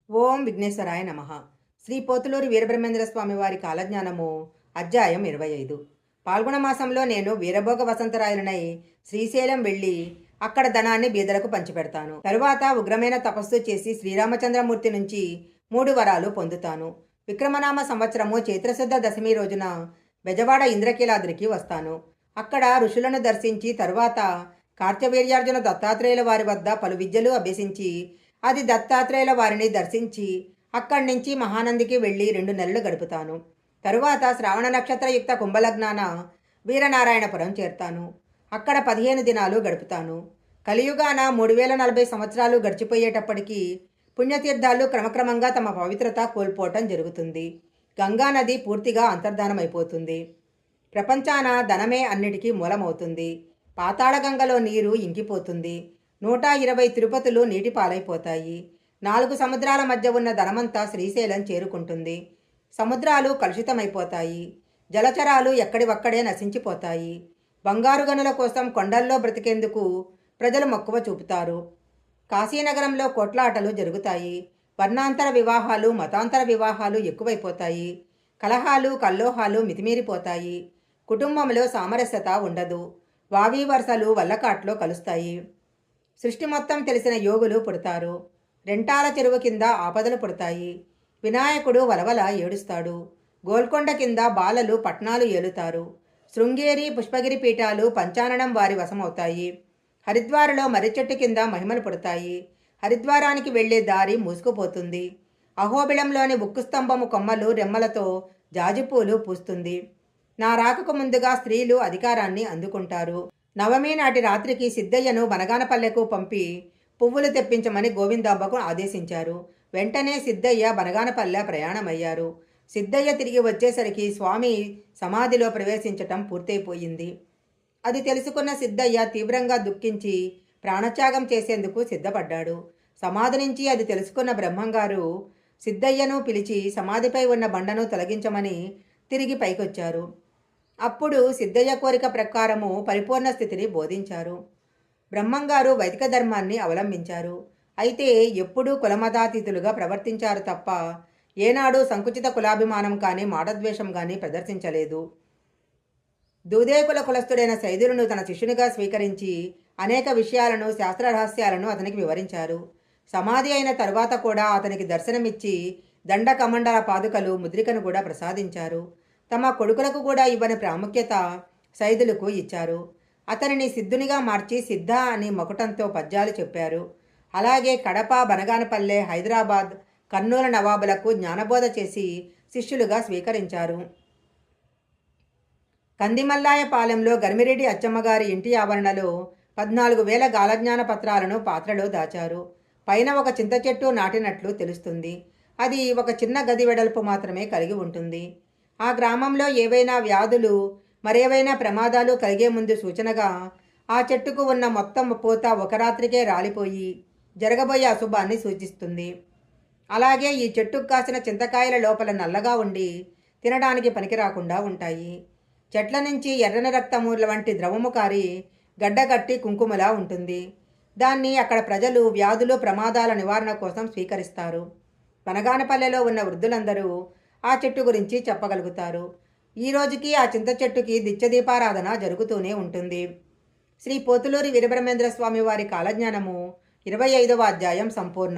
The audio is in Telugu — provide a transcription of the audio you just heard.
ఓం విఘ్నేశ్వరాయ నమ. శ్రీ పోతులూరి వీరబ్రహ్మేంద్ర స్వామి వారి కాలజ్ఞానము అధ్యాయం 25. పాల్గొన మాసంలో నేను వీరభోగ వసంతరాయలనై శ్రీశైలం వెళ్ళి అక్కడ ధనాన్ని బీదలకు పంచిపెడతాను. తరువాత ఉగ్రమైన తపస్సు చేసి శ్రీరామచంద్రమూర్తి నుంచి 3 వరాలు పొందుతాను. విక్రమనామ సంవత్సరము చైత్రశుద్ధ దశమి రోజున బెజవాడ ఇంద్రకీలాద్రికి వస్తాను. అక్కడ ఋషులను దర్శించి తరువాత కార్తవీర్యార్జున దత్తాత్రేయుల వారి వద్ద పలు విద్యలు అభ్యసించి అది దత్తాత్రేయుల వారిని దర్శించి అక్కడి నుంచి మహానందికి వెళ్ళి 2 నెలలు గడుపుతాను. తరువాత శ్రావణ నక్షత్రయుక్త కుంభలగ్నాన వీరనారాయణపురం చేరుతాను. అక్కడ 15 దినాలు గడుపుతాను. కలియుగాన 3040 సంవత్సరాలు గడిచిపోయేటప్పటికీ పుణ్యతీర్థాలు క్రమక్రమంగా తమ పవిత్రత కోల్పోవటం జరుగుతుంది. గంగానది పూర్తిగా అంతర్ధానమైపోతుంది. ప్రపంచాన ధనమే అన్నిటికీ మూలమవుతుంది. పాతాళగంగలో నీరు ఇంకిపోతుంది. 120 తిరుపతులు నీటి పాలైపోతాయి. 4 సముద్రాల మధ్య ఉన్న ధనమంతా శ్రీశైలం చేరుకుంటుంది. సముద్రాలు కలుషితమైపోతాయి. జలచరాలు ఎక్కడివక్కడే నశించిపోతాయి. బంగారు గనుల కోసం కొండల్లో బ్రతికేందుకు ప్రజలు మక్కువ చూపుతారు. కాశీనగరంలో కోట్లాటలు జరుగుతాయి. వర్ణాంతర వివాహాలు, మతాంతర వివాహాలు ఎక్కువైపోతాయి. కలహాలు, కల్లోహాలు మితిమీరిపోతాయి. కుటుంబంలో సామరస్యత ఉండదు. వావి వరుసలు వల్లకాట్లో కలుస్తాయి. సృష్టి మొత్తం తెలిసిన యోగులు పుడతారు. రెంటాల చెరువు కింద ఆపదలు పుడతాయి. వినాయకుడు వలవల ఏడుస్తాడు. గోల్కొండ కింద బాలలు పట్నాలు ఏలుతారు. శృంగేరి, పుష్పగిరి పీఠాలు పంచాననం వారి వశమవుతాయి. హరిద్వారలో మర్రిచెట్టు కింద మహిమలు పుడతాయి. హరిద్వారానికి వెళ్లే దారి మూసుకుపోతుంది. అహోబిళంలోని ఉక్కుస్తంభము కొమ్మలు రెమ్మలతో జాజిపూలు పూస్తుంది. నా రాకకు ముందుగా స్త్రీలు అధికారాన్ని అందుకుంటారు. నవమి నాటి రాత్రికి సిద్ధయ్యను బనగానపల్లెకు పంపి పువ్వులు తెప్పించమని గోవిందాంబకు ఆదేశించారు. వెంటనే సిద్ధయ్య బనగానపల్లె ప్రయాణమయ్యారు. సిద్ధయ్య తిరిగి వచ్చేసరికి స్వామి సమాధిలో ప్రవేశించటం పూర్తయిపోయింది. అది తెలుసుకున్న సిద్ధయ్య తీవ్రంగా దుఃఖించి ప్రాణత్యాగం చేసేందుకు సిద్ధపడ్డాడు. సమాధి నుంచి అది తెలుసుకున్న బ్రహ్మంగారు సిద్ధయ్యను పిలిచి సమాధిపై ఉన్న బండను తొలగించమని తిరిగి పైకొచ్చారు. అప్పుడు సిద్ధయ్య కోరిక ప్రకారము పరిపూర్ణ స్థితిని బోధించారు. బ్రహ్మంగారు వైదిక ధర్మాన్ని అవలంబించారు. అయితే ఎప్పుడూ కులమతాతీతులుగా ప్రవర్తించారు తప్ప ఏనాడు సంకుచిత కులాభిమానం కానీ మాటద్వేషం కానీ ప్రదర్శించలేదు. దూదేకుల కులస్థుడైన సైదులను తన శిష్యునిగా స్వీకరించి అనేక విషయాలను, శాస్త్ర రహస్యాలను అతనికి వివరించారు. సమాధి అయిన తరువాత కూడా అతనికి దర్శనమిచ్చి దండ కమండల పాదుకలు, ముద్రికను కూడా ప్రసాదించారు. తమ కొడుకులకు కూడా ఇవ్వని ప్రాముఖ్యత సైదులకు ఇచ్చారు. అతనిని సిద్ధునిగా మార్చి సిద్ధ అని మకుటంతో పద్యాలు చెప్పారు. అలాగే కడప, బనగానపల్లె, హైదరాబాద్, కర్నూలు నవాబులకు జ్ఞానబోధ చేసి శిష్యులుగా స్వీకరించారు. కందిమల్లాయపాలెంలో గర్మిరెడ్డి అచ్చమ్మగారి ఇంటి ఆవరణలో 14,000 గాలజ్ఞాన పత్రాలను పాత్రలో దాచారు. పైన ఒక చింత చెట్టు నాటినట్లు తెలుస్తుంది. అది ఒక చిన్న గది వెడల్పు మాత్రమే కలిగి ఉంటుంది. ఆ గ్రామంలో ఏవైనా వ్యాధులు, మరేవైనా ప్రమాదాలు కలిగే ముందు సూచనగా ఆ చెట్టుకు ఉన్న మొత్తం పూత ఒక రాత్రికే రాలిపోయి జరగబోయే అశుభాన్ని సూచిస్తుంది. అలాగే ఈ చెట్టుకు కాసిన చింతకాయల లోపల నల్లగా ఉండి తినడానికి పనికిరాకుండా ఉంటాయి. చెట్ల నుంచి ఎర్రని రక్తమూర్ల వంటి ద్రవము కారి గడ్డగట్టి కుంకుమలా ఉంటుంది. దాన్ని అక్కడ ప్రజలు వ్యాధులు, ప్రమాదాల నివారణ కోసం స్వీకరిస్తారు. బనగానపల్లెలో ఉన్న వృద్ధులందరూ ఆ చెట్టు గురించి చెప్పగలుగుతారు. ఈ రోజుకి ఆ చింత చెట్టుకి నిత్యదీపారాధన జరుగుతూనే ఉంటుంది. శ్రీ పోతులూరి వీరబ్రహ్మేంద్ర స్వామి వారి కాలజ్ఞానము 25వ అధ్యాయం సంపూర్ణ.